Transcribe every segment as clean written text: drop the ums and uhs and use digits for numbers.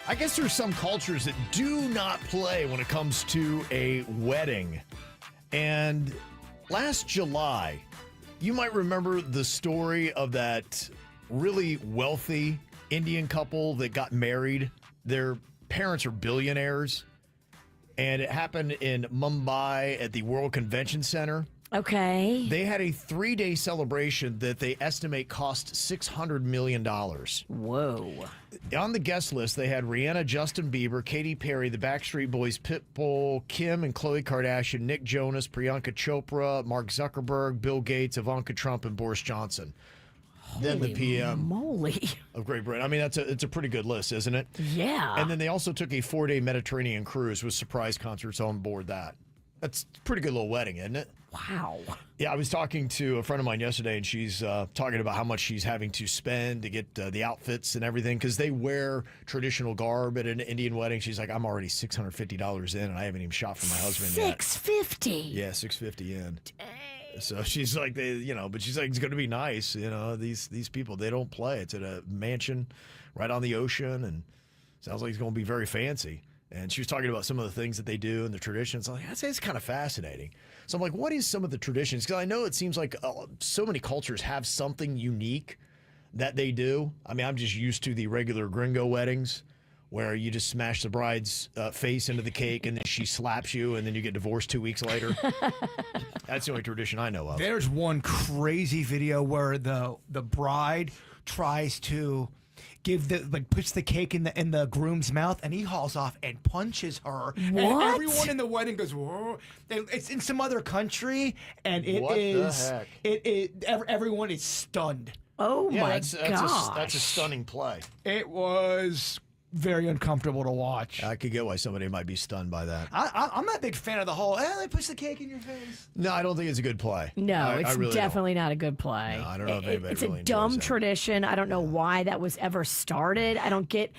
I guess there's some cultures that do not play when it comes to a wedding. And last July, you might remember the story of that really wealthy Indian couple that got married. Their parents are billionaires. And it happened in Mumbai at the World Convention Center. Okay. They had a 3-day celebration that they estimate cost $600 million. Whoa. On the guest list, they had Rihanna, Justin Bieber, Katy Perry, the Backstreet Boys, Pitbull, Kim and Khloe Kardashian, Nick Jonas, Priyanka Chopra, Mark Zuckerberg, Bill Gates, Ivanka Trump, and Boris Johnson. Then the PM moly. of Great Britain. I mean, it's a pretty good list, isn't it? Yeah. And then they also took a 4-day Mediterranean cruise with surprise concerts on board that. That's a pretty good little wedding, isn't it? Wow. Yeah, I was talking to a friend of mine yesterday, and she's talking about how much she's having to spend to get the outfits and everything because they wear traditional garb at an Indian wedding. She's like, I'm already $650 in, and I haven't even shopped for my husband yet. $650. Yeah, $650 in. Dang. So she's like, but she's like, it's going to be nice. These people, they don't play. It's at a mansion right on the ocean, and sounds like it's going to be very fancy. And she was talking about some of the things that they do and the traditions. I'd say it's kind of fascinating. So I'm like, what is some of the traditions? Because I know it seems like so many cultures have something unique that they do. I mean, I'm just used to the regular gringo weddings where you just smash the bride's face into the cake and then she slaps you and then you get divorced 2 weeks later. That's the only tradition I know of. There's one crazy video where the bride tries to puts the cake in the groom's mouth, and he hauls off and punches her. What? And everyone in the wedding goes, whoa. It's in some other country, and What the heck? Everyone is stunned. Oh Yeah, my that's gosh. a stunning play. It was very uncomfortable to watch. I could get why somebody might be stunned by that. I'm not a big fan of the whole, they push the cake in your face. No, I don't think it's a good play. No, I it's really definitely not a good play. No, I don't know if anybody It's really a enjoys dumb that. tradition. I don't know why that was ever started. I don't get.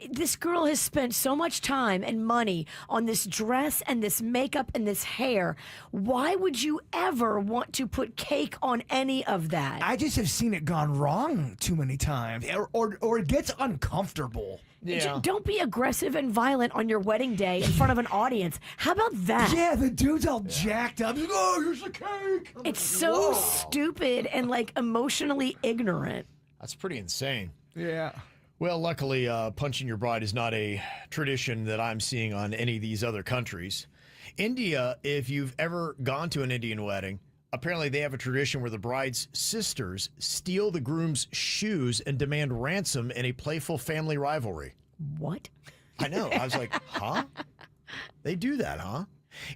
This girl has spent so much time and money on this dress and this makeup and this hair. Why would you ever want to put cake on any of that? I just have seen it gone wrong too many times, or it gets uncomfortable. Yeah. Don't be aggressive and violent on your wedding day in front of an audience. How about that? Yeah, the dude's all jacked up. He's like, oh, here's the cake. I'm It's like, so whoa. stupid and like emotionally ignorant. That's pretty insane. Yeah. Well, luckily, punching your bride is not a tradition that I'm seeing on any of these other countries. India, if you've ever gone to an Indian wedding, apparently they have a tradition where the bride's sisters steal the groom's shoes and demand ransom in a playful family rivalry. What? I know. I was like, huh? They do that, huh?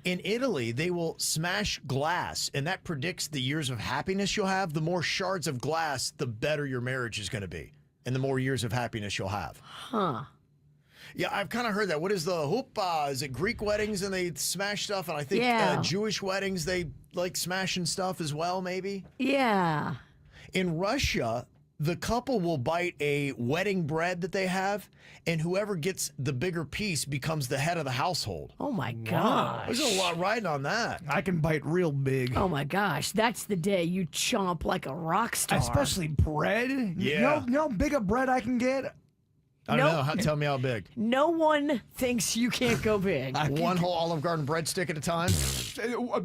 In Italy, they will smash glass, and that predicts the years of happiness you'll have. The more shards of glass, the better your marriage is going to be, and the more years of happiness you'll have. Huh. Yeah, I've kind of heard that. What is the hoopah? Is it Greek weddings and they smash stuff? And I think Yeah. Jewish weddings, they like smashing stuff as well, maybe? Yeah. In Russia, the couple will bite a wedding bread that they have, and whoever gets the bigger piece becomes the head of the household. Oh my gosh. There's a lot riding on that. I can bite real big. Oh my gosh. That's the day you chomp like a rock star. Especially bread. Yeah. You know how big a bread I can get? I don't Nope. know. Tell me how big. No one thinks you can't go big. One whole Olive Garden breadstick at a time?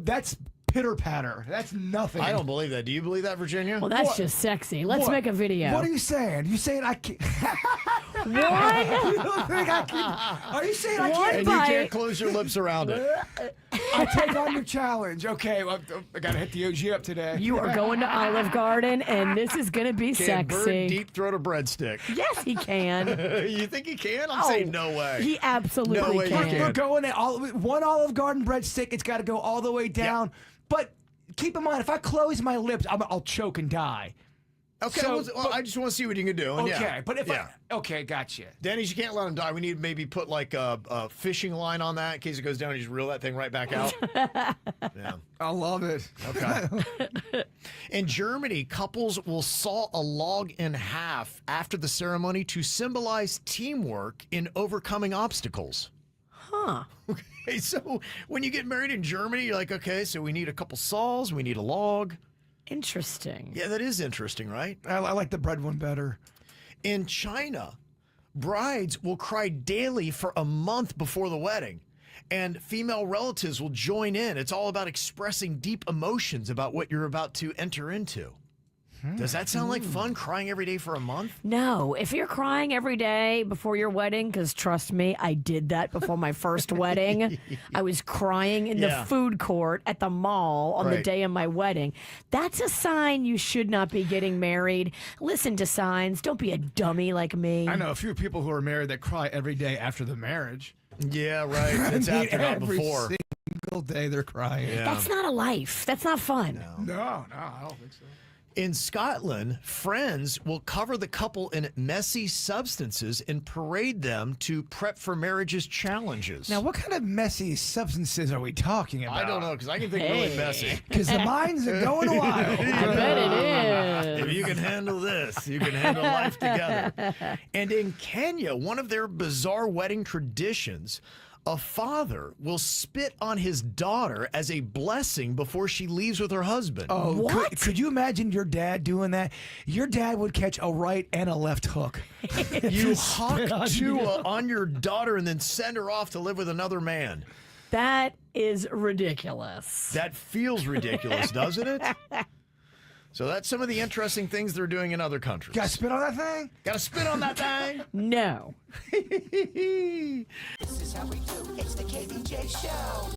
That's pitter patter. That's nothing. I don't believe that. Do you believe that, Virginia? Well, that's What? just sexy. Let's What? make a video. What are you saying? You saying I can't? What? You don't think I can? Are you saying I What? can't? and you bite. can't close your lips around it. I take on your challenge. Okay, well, I gotta hit the OG up today. You are going to Olive Garden, and this is going to be Can Bird sexy. deep throat a breadstick? Yes, he can. You think he can? I'm Oh, saying no way. He absolutely No way you can. can't. We're going at one Olive Garden breadstick. It's got to go all the way down. But keep in mind, if I close my lips, I'll choke and die. Okay, So, well, I just want to see what you can do. And Okay, but if yeah. okay, gotcha. Denny's, you can't let him die. We need to maybe put like a fishing line on that in case it goes down. You just reel that thing right back out. Yeah. I love it. Okay. In Germany, couples will saw a log in half after the ceremony to symbolize teamwork in overcoming obstacles. Huh. Okay, so when you get married in Germany, you're like, okay, so we need a couple saws, we need a log. Interesting. Yeah, that is interesting, right? I like the bread one better. In China, brides will cry daily for a month before the wedding. And female relatives will join in. It's all about expressing deep emotions about what you're about to enter into. Does that sound like fun, crying every day for a month? No, if you're crying every day before your wedding, because trust me, I did that before my first wedding. I was crying in the food court at the mall on the Right. day of my wedding. That's a sign you should not be getting married. Listen to signs. Don't be a dummy like me. I know a few people who are married that cry every day after the marriage. Yeah, right. It's after, not every before. single day they're crying. Yeah. That's not a life. That's not fun. No, I don't think so. In Scotland, friends will cover the couple in messy substances and parade them to prep for marriage's challenges. Now, what kind of messy substances are we talking about? I don't know, because I can think really messy. Because the minds are going wild. I bet it is. If you can handle this, you can handle life together. And in Kenya, one of their bizarre wedding traditions, a father will spit on his daughter as a blessing before she leaves with her husband. Oh, What? Could you imagine your dad doing that? Your dad would catch a right and a left hook. You hawk Tua on your daughter and then send her off to live with another man. That is ridiculous. That feels ridiculous, doesn't it? So that's some of the interesting things they're doing in other countries. Got to spit on that thing? Got to spit on that thing. No. This is how we do. It's the KVJ Show.